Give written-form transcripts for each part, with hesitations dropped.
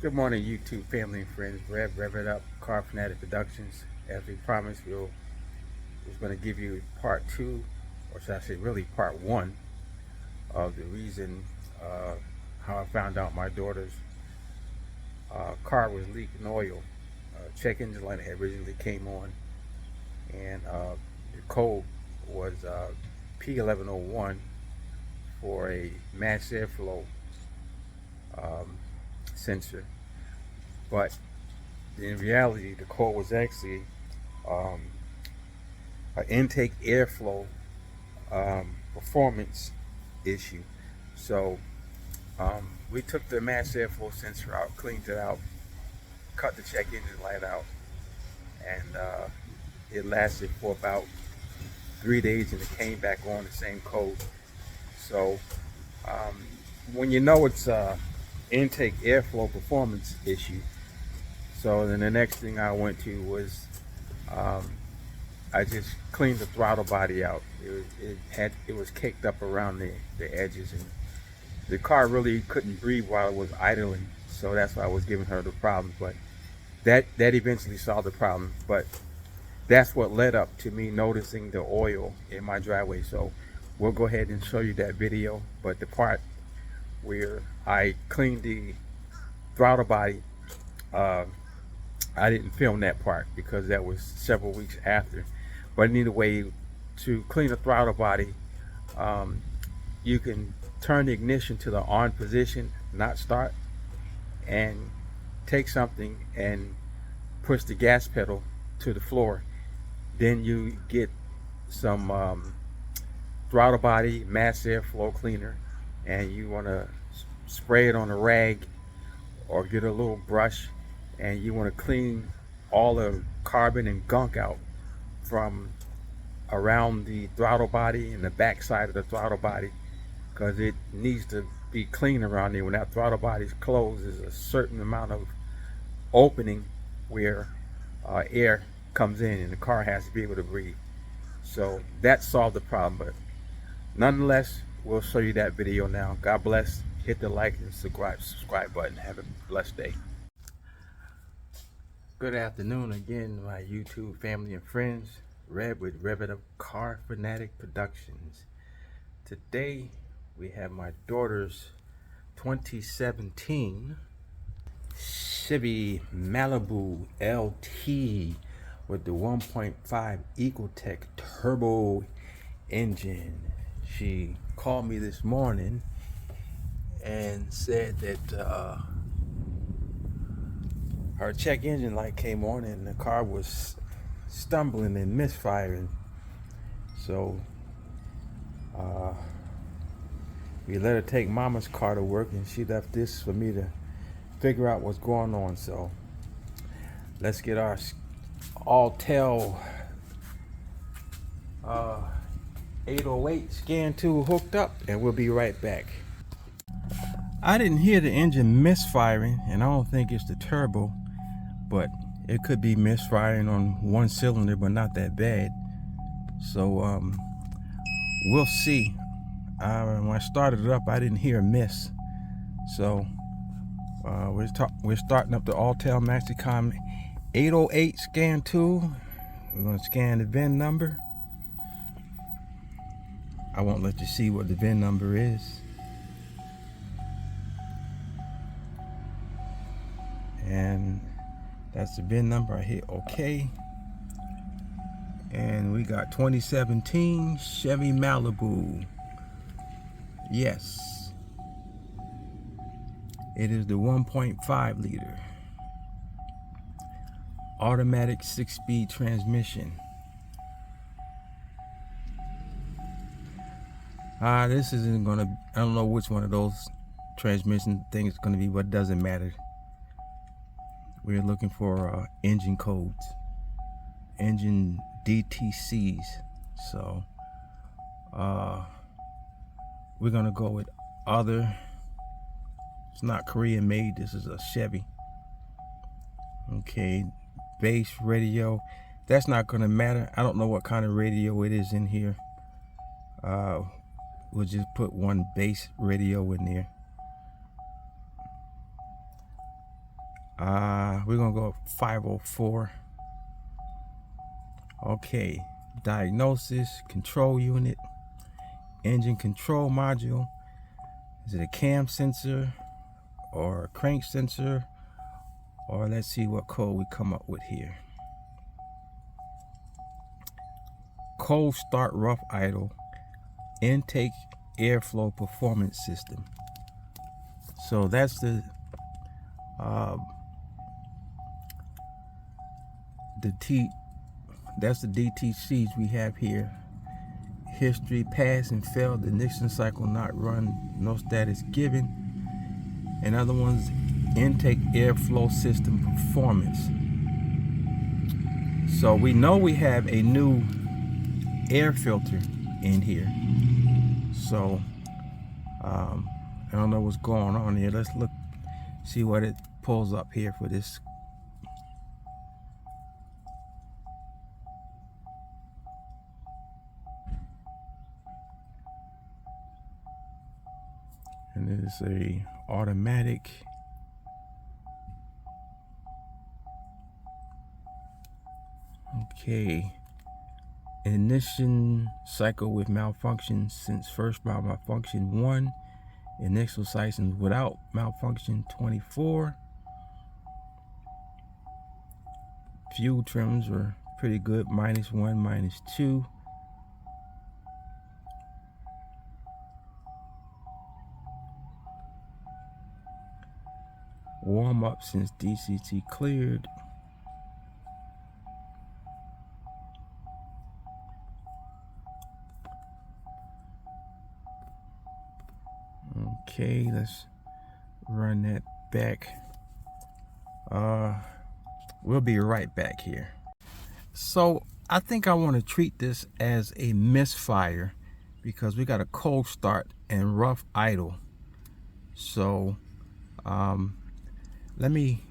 Good morning, YouTube family and friends. Rev it up, Car Fanatic Productions. As we promised, we're going to give you part two, or should I say, really part one of the reason how I found out my daughter's car was leaking oil. Check engine light had originally came on, and the code was P1101 for a mass airflow um, sensor, but in reality, the code was actually um, an intake airflow performance issue. So we took the mass airflow sensor out, cleaned it out, cut the check engine light out, and it lasted for about 3 days, and it came back on the same code. So um, when you know it's a intake airflow performance issue, so then the next thing I went to was um, I just cleaned the throttle body out. It was caked up around the edges, and the car really couldn't breathe while it was idling. So that's why I was giving her the problem. But that eventually solved the problem. But that's what led up to me noticing the oil in my driveway. So we'll go ahead and show you that video. But the part where I cleaned the throttle body, uh, I didn't film that part because that was several weeks after. But anyway, to clean the throttle body, um, you can turn the ignition to the on position, not start, and take something and push the gas pedal to the floor. Then you get some throttle body mass airflow cleaner, and you want to spray it on a rag or get a little brush, and you want to clean all the carbon and gunk out from around the throttle body and the back side of the throttle body, because it needs to be clean around there. When that throttle body is closed, there's a certain amount of opening where air comes in, and the car has to be able to breathe. So that solved the problem. But nonetheless, we'll show you that video now. God bless. Hit the like and subscribe button. Have a blessed day. Good afternoon again, my YouTube family and friends. Red with Rev It Up Car Fanatic Productions. Today we have my daughter's 2017 Chevy Malibu Lt with the 1.5 Ecotech turbo engine. She called me this morning and said that her check engine light came on and the car was stumbling and misfiring. So we let her take mama's car to work, and she left this for me to figure out what's going on. So let's get our Altel 808 scan tool hooked up, and we'll be right back. I didn't hear the engine misfiring, and I don't think it's the turbo, but it could be misfiring on one cylinder, but not that bad. So we'll see. When I started it up, I didn't hear a miss. So we're starting up the Altel Maxicom 808 scan tool. We're going to scan the VIN number. I won't let you see what the VIN number is. And that's the VIN number. I hit OK. And we got 2017 Chevy Malibu. Yes. It is the 1.5 liter automatic 6-speed transmission. This isn't gonna, I don't know which one of those transmission things it's gonna be, but it doesn't matter. We're looking for engine codes, engine DTCs. So we're gonna go with other. It's not Korean made, this is a Chevy. Okay, base radio, that's not gonna matter. I don't know what kind of radio it is in here. We'll just put one base radio in there. We're gonna go 504. Okay, diagnosis, control unit, engine control module. Is it a cam sensor or a crank sensor? Or let's see what code we come up with here. Cold start rough idle, intake airflow performance system. So that's the DTCs we have here. History, pass and failed, ignition cycle not run, no status given. And other ones, intake airflow system performance. So we know we have a new air filter in here. So I don't know what's going on here. Let's look, see what it pulls up here for this. And it is a automatic. Okay. Ignition cycle with malfunction since first malfunction 1. Initial cycles without malfunction 24. Fuel trims were pretty good, -1, -2. Warm up since DCT cleared. Okay, let's run that back. We'll be right back here. So I think I want to treat this as a misfire because we got a cold start and rough idle. So let me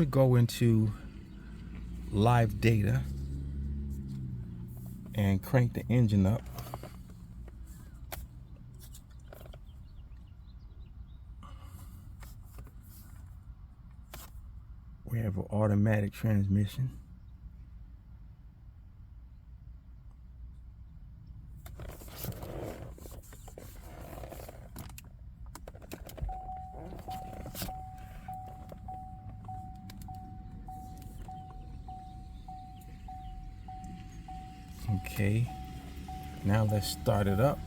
go into live data and crank the engine up. We have an automatic transmission. Okay, now let's start it up.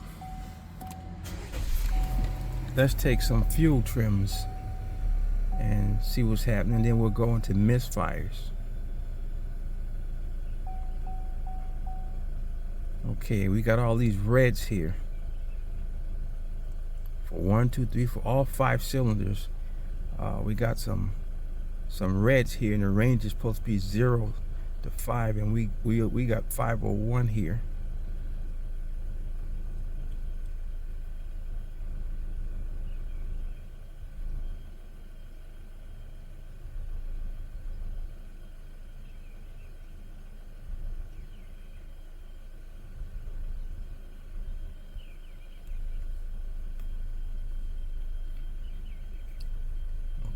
Let's take some fuel trims and see what's happening. Then we'll go into misfires. Okay, we got all these reds here for 1, 2, 3, for all 5 cylinders. We got some reds here, and the range is supposed to be 0 to 5, and we got 501 here.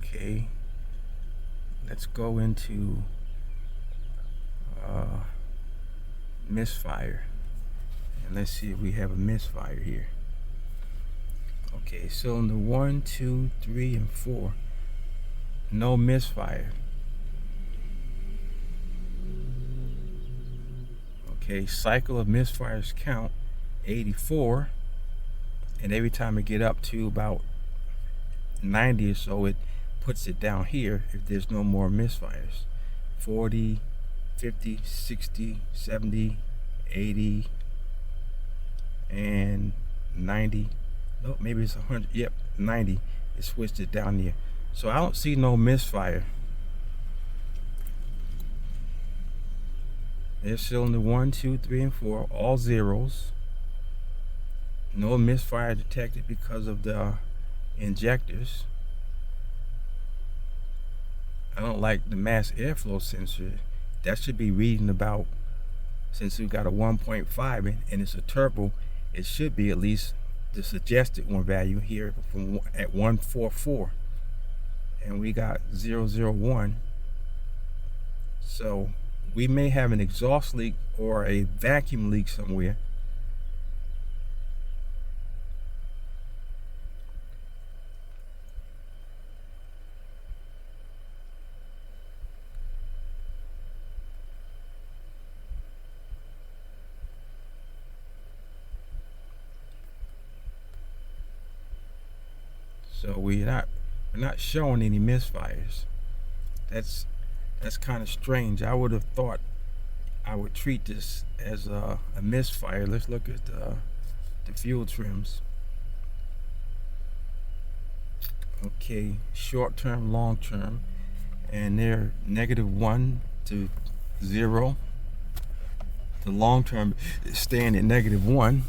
Okay, let's go into misfire, and let's see if we have a misfire here. Okay, cylinder 1, 2, 3, and 4, no misfire. Okay, cycle of misfires count 84, and every time I get up to about 90 or so, it puts it down here if there's no more misfires. 40, 50, 60, 70, 80, and 90. No, maybe it's 100. Yep, 90. It switched it down there. So I don't see no misfire. There's cylinder 1, 2, 3, and 4, all zeros. No misfire detected because of the injectors. I don't like the mass airflow sensor. That should be reading about, since we've got a 1.5 and it's a turbo, it should be at least the suggested one value here from at 144. and we got 001. So we may have an exhaust leak or a vacuum leak somewhere. So we're not showing any misfires. That's kind of strange. I would have thought I would treat this as a misfire. Let's look at the fuel trims. Okay, short term, long term, and they're -1 to 0. The long term is staying at -1.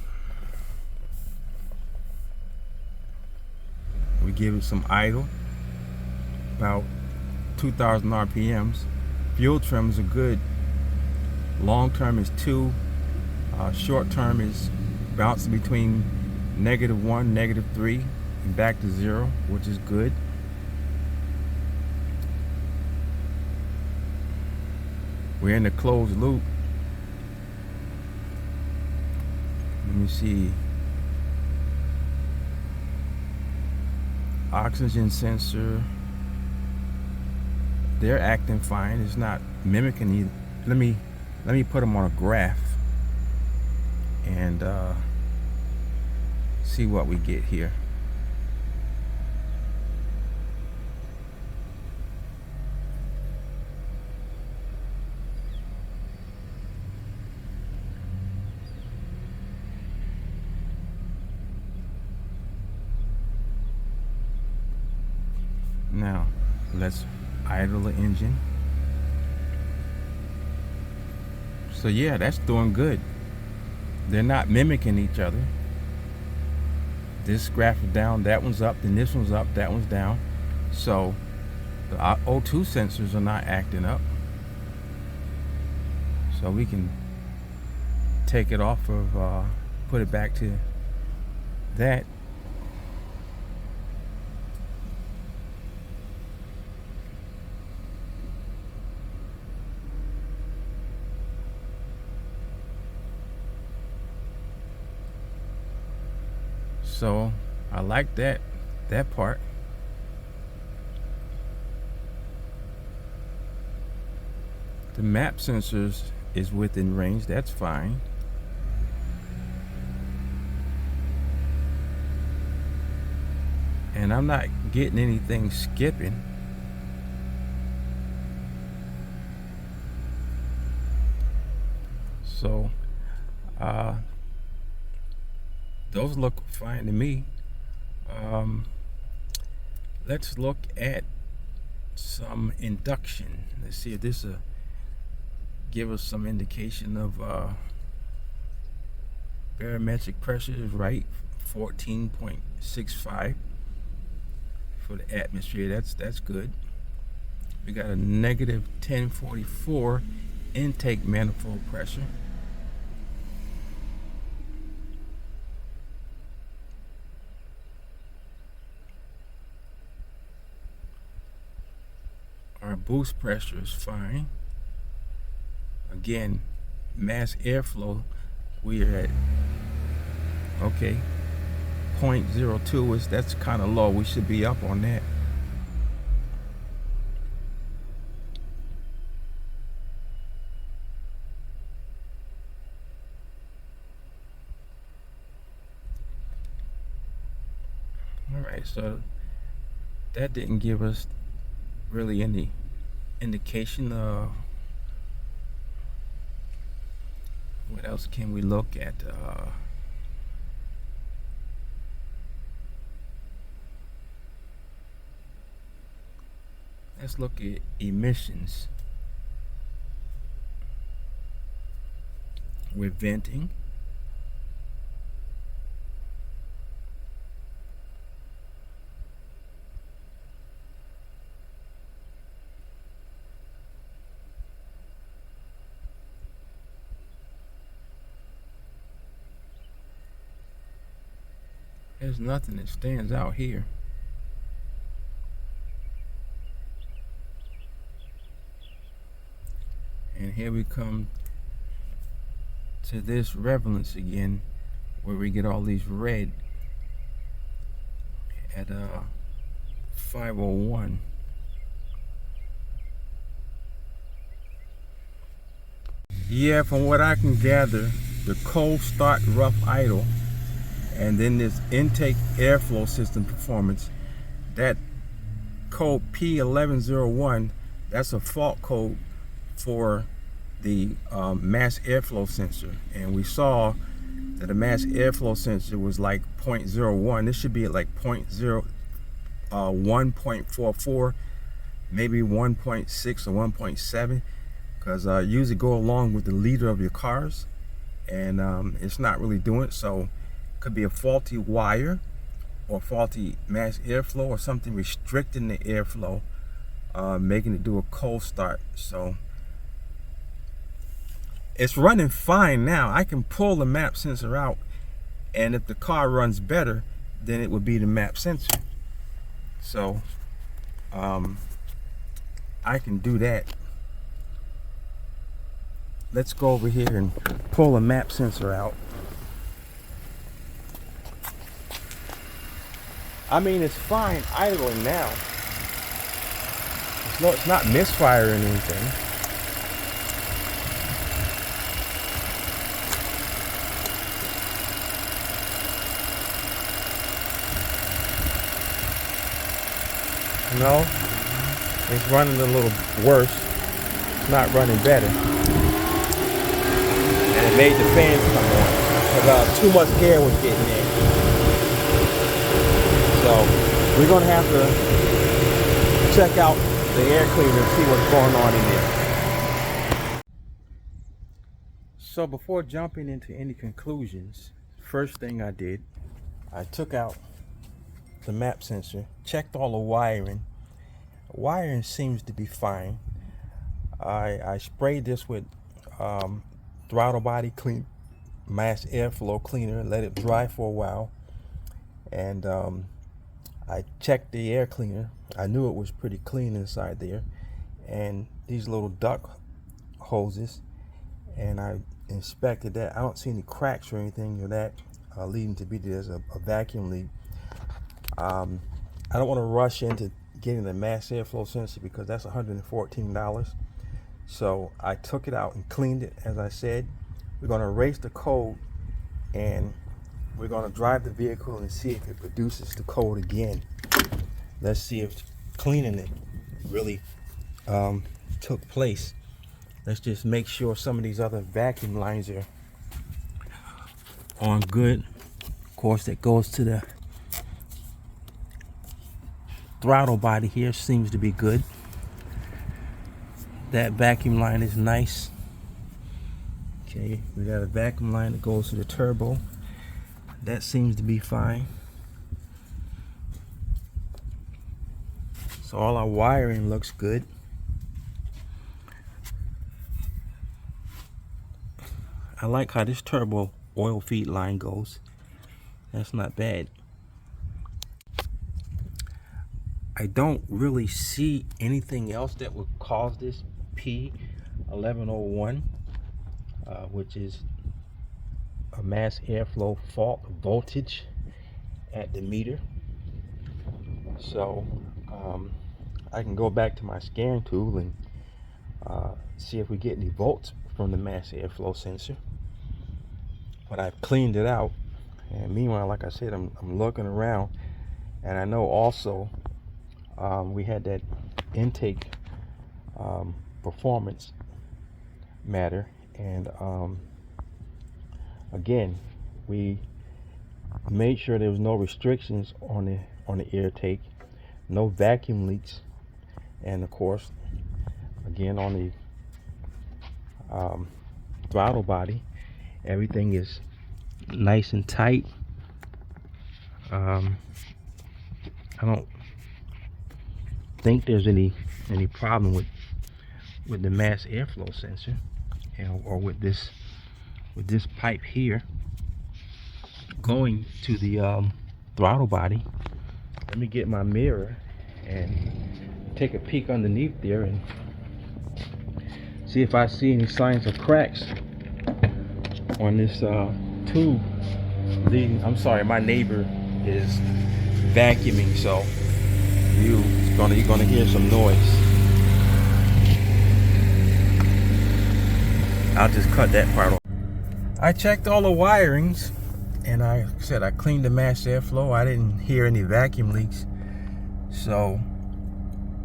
We give it some idle, about 2,000 RPMs. Fuel trims are good. Long term is 2. Short term is bouncing between -1, -3, and back to 0, which is good. We're in the closed loop. Let me see. Oxygen sensor. They're acting fine. It's not mimicking either. Let me put them on a graph and see what we get here. Now let's idle the engine. So yeah, that's doing good. They're not mimicking each other. This graph is down, that one's up, then this one's up, that one's down. So the O2 sensors are not acting up. So we can take it off of, put it back to that. So I like that part. The map sensors is within range, that's fine. And I'm not getting anything skipping. So those look fine to me. Let's look at some induction. Let's see if this will give us some indication of barometric pressure is right, 14.65 for the atmosphere. That's good. We got a -1044 intake manifold pressure. Our boost pressure is fine. Again, mass airflow, we are at, okay, 0.02 is, that's kind of low. We should be up on that. All right, so that didn't give us really any indication of what else can we look at. Let's look at emissions. We're venting. There's nothing that stands out here. here we come to this relevance again, where we get all these red at 501. Yeah, from what I can gather, the cold start rough idle and then this intake airflow system performance, that code P1101, that's a fault code for the mass airflow sensor, and we saw that the mass airflow sensor was like 0.01. This should be at like 1.44, maybe 1.6 or 1.7, because usually go along with the leader of your cars, and it's not really doing it. So it could be a faulty wire or faulty mass airflow or something restricting the airflow, making it do a cold start. So it's running fine now. I can pull the map sensor out, and if the car runs better, then it would be the map sensor. So I can do that. Let's go over here and pull the map sensor out. I mean, it's fine idling now. It's not misfiring anything. No, it's running a little worse. It's not running better. And it made the fans come on because too much air was getting in. So we're gonna have to check out the air cleaner and see what's going on in there. So before jumping into any conclusions, first thing I did, I took out the map sensor, checked all the wiring. Wiring seems to be fine. I sprayed this with throttle body clean, mass airflow cleaner, let it dry for a while, and I checked the air cleaner. I knew it was pretty clean inside there, and these little duct hoses, and I inspected that. I don't see any cracks or anything of that leading to be there's a vacuum leak. I don't want to rush into getting the mass airflow sensor because that's $114. So I took it out and cleaned it. As I said, we're going to erase the code, and we're going to drive the vehicle and see if it produces the code again. Let's see if cleaning it really took place. Let's just make sure some of these other vacuum lines are on good. Of course, that goes to the throttle body here, seems to be good. That vacuum line is nice. Okay, we got a vacuum line that goes to the turbo. That seems to be fine. So all our wiring looks good. I like how this turbo oil feed line goes. That's not bad. I don't really see anything else that would cause this P1101, which is a mass airflow fault voltage at the meter. So I can go back to my scan tool and see if we get any volts from the mass airflow sensor. But I've cleaned it out, and meanwhile, like I said, I'm looking around, and I know also we had that intake performance matter, and again, we made sure there was no restrictions on the air take, no vacuum leaks, and of course, again, on the throttle body, everything is nice and tight. I don't think there's any problem with the mass airflow sensor, or with this pipe here going to the throttle body. Let me get my mirror and take a peek underneath there and see if I see any signs of cracks on this tube leading. I'm sorry, my neighbor is vacuuming, so you're gonna hear some noise. I'll just cut that part off. I checked all the wirings, and I said I cleaned the mass airflow. I didn't hear any vacuum leaks, so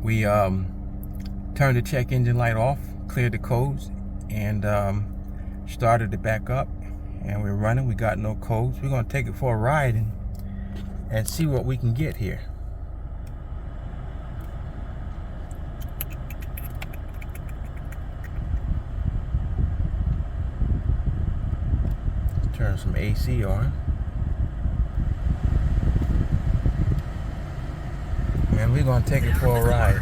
we turned the check engine light off, cleared the codes, and started it back up, and we're running. We got no codes. We're gonna take it for a ride and see what we can get here. Turn some AC on. And we're gonna take it for a ride.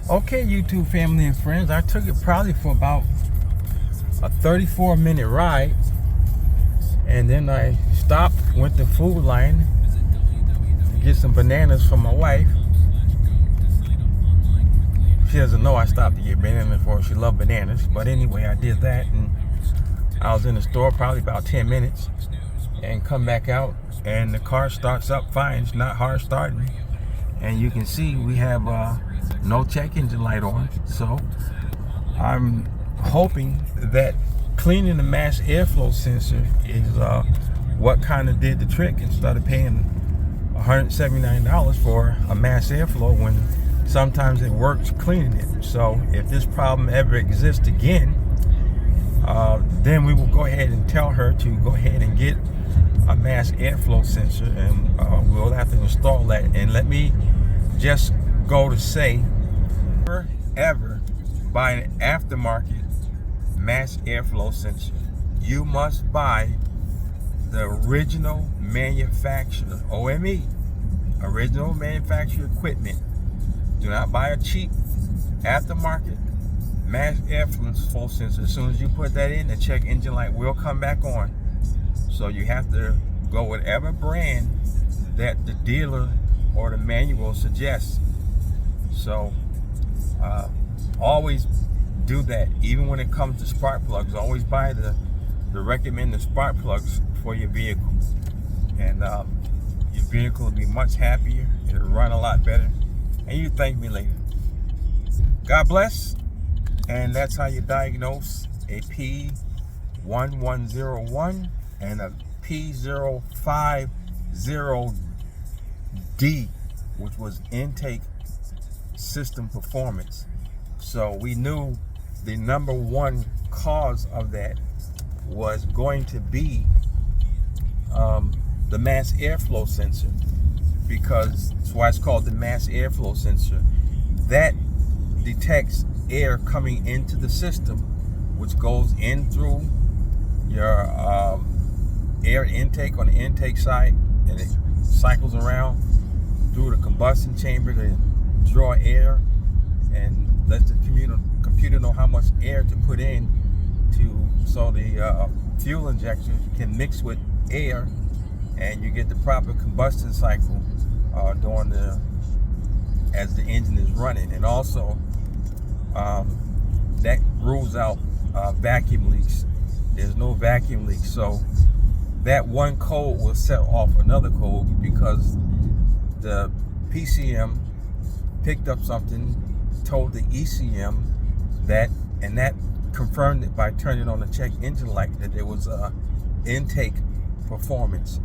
Okay, YouTube family and friends, I took it probably for about a 34-minute ride, and then I stopped, went to Food Lion to get some bananas for my wife. She doesn't know I stopped to get bananas for her. She loves bananas, but anyway, I did that, and I was in the store probably about 10 minutes, and come back out, and the car starts up fine. It's not hard starting, and you can see we have no check engine light on. So I'm hoping that cleaning the mass airflow sensor is what kind of did the trick, instead of paying $179 for a mass airflow when sometimes it works cleaning it. So if this problem ever exists again, then we will go ahead and tell her to go ahead and get a mass airflow sensor, and we'll have to install that. And let me just go to say, never ever buy an aftermarket mass airflow sensor. You must buy the original manufacturer, OME, original manufacturer equipment. Do not buy a cheap aftermarket mass airflow sensor. As soon as you put that in, the check engine light will come back on. So you have to go whatever brand that the dealer or the manual suggests. So always do that. Even when it comes to spark plugs, always buy the recommended spark plugs for your vehicle, and your vehicle will be much happier. It'll run a lot better, and you thank me later. God bless. And that's how you diagnose a P1101 and a P050D, which was intake system performance. So we knew the number one cause of that was going to be the mass airflow sensor, because that's why it's called the mass airflow sensor. That detects air coming into the system, which goes in through your air intake on the intake side, and it cycles around through the combustion chamber to draw air and let the computer know how much air to put in so the fuel injector can mix with air, and you get the proper combustion cycle as the engine is running. And also that rules out vacuum leaks. There's no vacuum leaks, so that one code will set off another code, because the PCM picked up something, told the ECM that, and that confirmed it by turning on the check engine light, that there was a intake performance.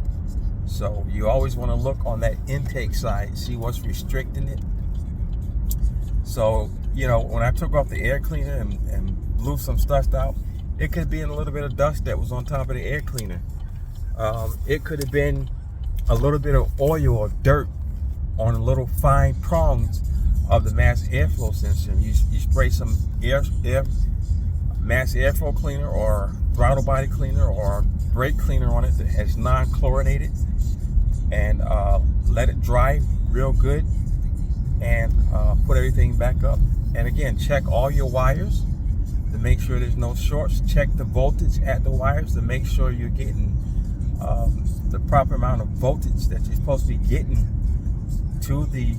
So you always want to look on that intake side, see what's restricting it. So, you know, when I took off the air cleaner and blew some stuff out, it could be a little bit of dust that was on top of the air cleaner. It could have been a little bit of oil or dirt on the little fine prongs of the mass airflow sensor. You spray some mass airflow cleaner or throttle body cleaner or brake cleaner on it that has non-chlorinated, and let it dry real good, and put everything back up. And again, check all your wires to make sure there's no shorts. Check the voltage at the wires to make sure you're getting the proper amount of voltage that you're supposed to be getting to the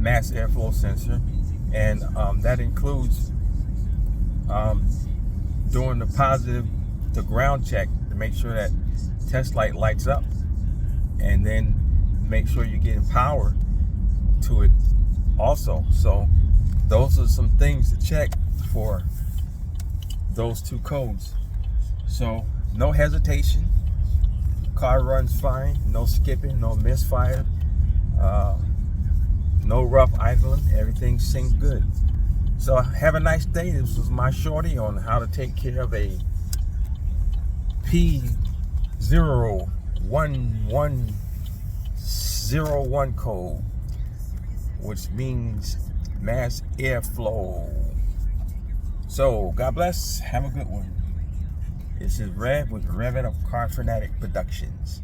mass airflow sensor, and that includes doing the ground check to make sure that test light lights up, and then make sure you're getting power to it also. So those are some things to check for those two codes. So no hesitation, car runs fine, no skipping, no misfire, no rough idling, everything seems good. So have a nice day. This was my shorty on how to take care of a P01101 code, which means mass airflow. So God bless, have a good one. This is Rev with Rev It Up Car Fanatic Productions.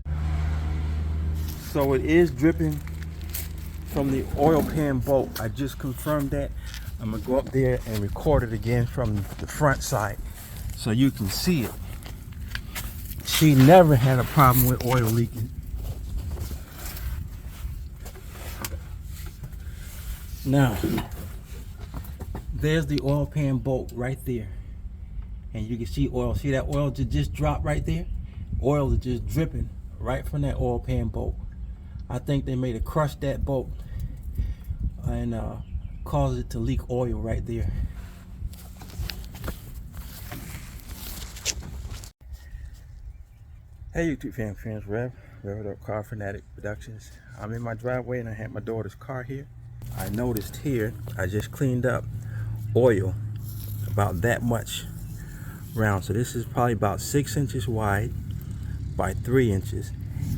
So it is dripping from the oil pan bolt. I just confirmed that. I'm gonna go up there and record it again from the front side so you can see it. She never had a problem with oil leaking. Now, there's the oil pan bolt right there. And you can see oil. See that oil just dropped right there? Oil is just dripping right from that oil pan bolt. I think they may have crushed that bolt and caused it to leak oil right there. Hey YouTube friends, Rev It Up Car Fanatic Productions. I'm in my driveway and I had my daughter's car here. I noticed here, I just cleaned up oil about that much round. So this is probably about 6 inches wide by 3 inches.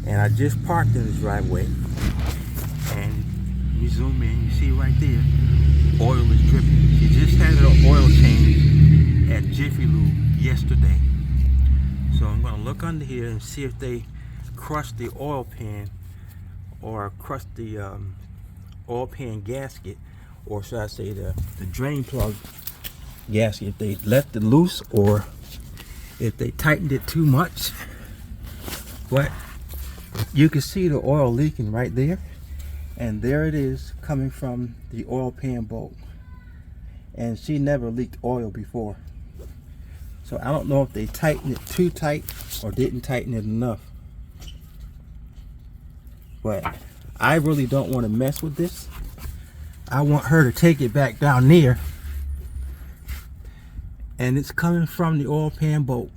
And I just parked in the driveway. And you zoom in, you see right there, oil is dripping. She just had an oil change at Jiffy Lube yesterday. So I'm gonna look under here and see if they crushed the oil pan or crushed the oil pan gasket, or should I say the drain plug gasket, if they left it loose or if they tightened it too much. But you can see the oil leaking right there, and there it is coming from the oil pan bolt, and she never leaked oil before. So I don't know if they tightened it too tight or didn't tighten it enough. But I really don't want to mess with this. I want her to take it back down there. And it's coming from the oil pan bolt.